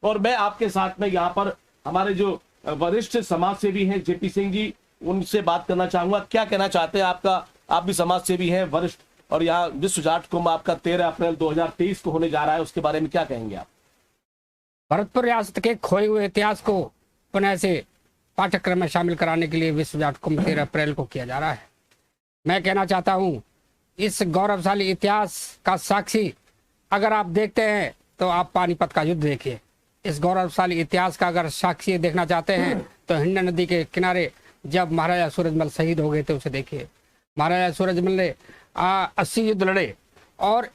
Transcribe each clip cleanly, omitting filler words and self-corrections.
और मैं आपके साथ में यहाँ पर हमारे जो वरिष्ठ समाज सेवी हैं जेपी सिंह जी, उनसे बात करना चाहूंगा। क्या कहना चाहते हैं? आप भी समाज सेवी हैं, वरिष्ठ, और यहाँ विश्व जाट कुंभ आपका 13 अप्रैल 2023 को होने जा रहा है, उसके बारे में क्या कहेंगे आप? भरतपुर रियासत के खोए हुए इतिहास को पुनः से पाठ्यक्रम में शामिल कराने के लिए विश्व जाट कुंभ 13 अप्रैल को किया जा रहा है। मैं कहना चाहता हूँ, इस गौरवशाली इतिहास का साक्षी अगर आप देखते हैं तो आप पानीपत का युद्ध देखिए। इस गौरवशाली इतिहास का अगर साक्षी देखना चाहते हैं तो हिंड नदी के किनारे जब महाराजा सूरजमल शहीद हो गए थे उसे देखिए। महाराजा सूरजमल ने 80 युद्ध लड़े और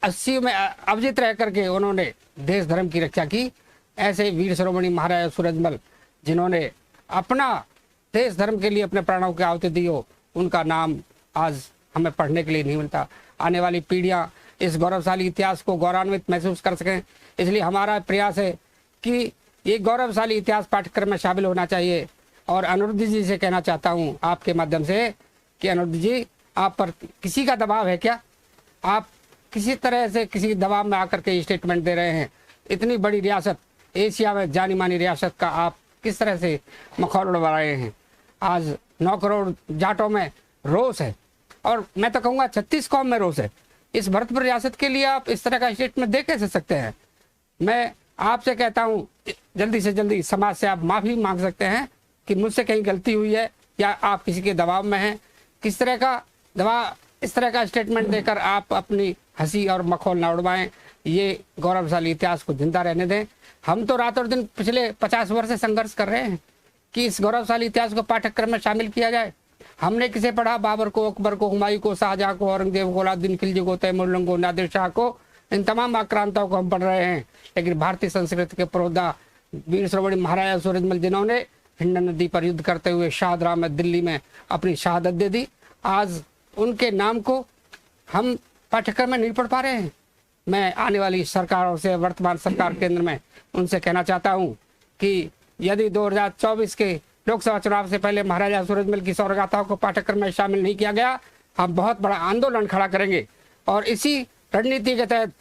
80 में अविजित रह करके उन्होंने देश धर्म की रक्षा की। ऐसे वीर शिरोमणि महाराजा सूरजमल जिन्होंने अपना देश धर्म के लिए अपने प्राणों की आहुति दी हो, उनका नाम आज हमें पढ़ने के लिए नहीं मिलता। आने वाली पीढ़ियां इस गौरवशाली इतिहास को गौरवान्वित महसूस कर सकें, इसलिए हमारा प्रयास है कि ये गौरवशाली इतिहास पाठ्यक्रम में शामिल होना चाहिए। और अनुरुद्ध जी से कहना चाहता हूँ आपके माध्यम से कि अनुरुद्ध जी, आप पर किसी का दबाव है क्या? आप किसी तरह से किसी दबाव में आकर के स्टेटमेंट दे रहे हैं? इतनी बड़ी रियासत, एशिया में जानी मानी रियासत का आप किस तरह से मखौल उड़वा रहे हैं? आज 9 करोड़ जाटों में रोष है और मैं तो कहूँगा 36 कौम में रोष है। इस भरतपुर रियासत के लिए आप इस तरह का स्टेटमेंट दे कैसे सकते हैं? मैं आपसे कहता हूँ जल्दी से जल्दी समाज से आप माफ़ी मांग सकते हैं कि मुझसे कहीं गलती हुई है या आप किसी के दबाव में हैं। किस तरह का दबाव, इस तरह का स्टेटमेंट देकर आप अपनी हंसी और मखौल न उड़वाएं। ये गौरवशाली इतिहास को जिंदा रहने दें। हम तो रात और दिन पिछले 50 वर्ष से संघर्ष कर रहे हैं कि इस गौरवशाली इतिहास को पाठ्यक्रम में शामिल किया जाए। हमने किसे पढ़ा? बाबर को, अकबर को, हुमायूं को, शाहजहां को, औरंगजेब को, अलाउद्दीन खिलजी को, तैमूर को, नादिर शाह को, इन तमाम आक्रांताओं को हम पढ़ रहे हैं। लेकिन भारतीय संस्कृति के पुरोधा वीर शिरोमणि महाराजा सूरजमल जिन्होंने हिंड नदी पर युद्ध करते हुए शाहदरा में, दिल्ली में अपनी शहादत दे दी, आज उनके नाम को हम पाठ्यक्रम में नहीं पढ़ पा रहे हैं। मैं आने वाली सरकारों से, वर्तमान सरकार केंद्र में, उनसे कहना चाहता हूं कि यदि 2024 के लोकसभा चुनाव से पहले महाराजा सूरजमल की सौगाताओं को पाठ्यक्रम में शामिल नहीं किया गया, हम बहुत बड़ा आंदोलन खड़ा करेंगे। और इसी रणनीति के तहत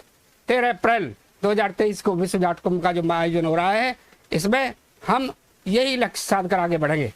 13 अप्रैल 2023 को विश्व जाट कुंभ का जो आयोजन हो रहा है, इसमें हम यही लक्ष्य साध कर आगे बढ़ेंगे।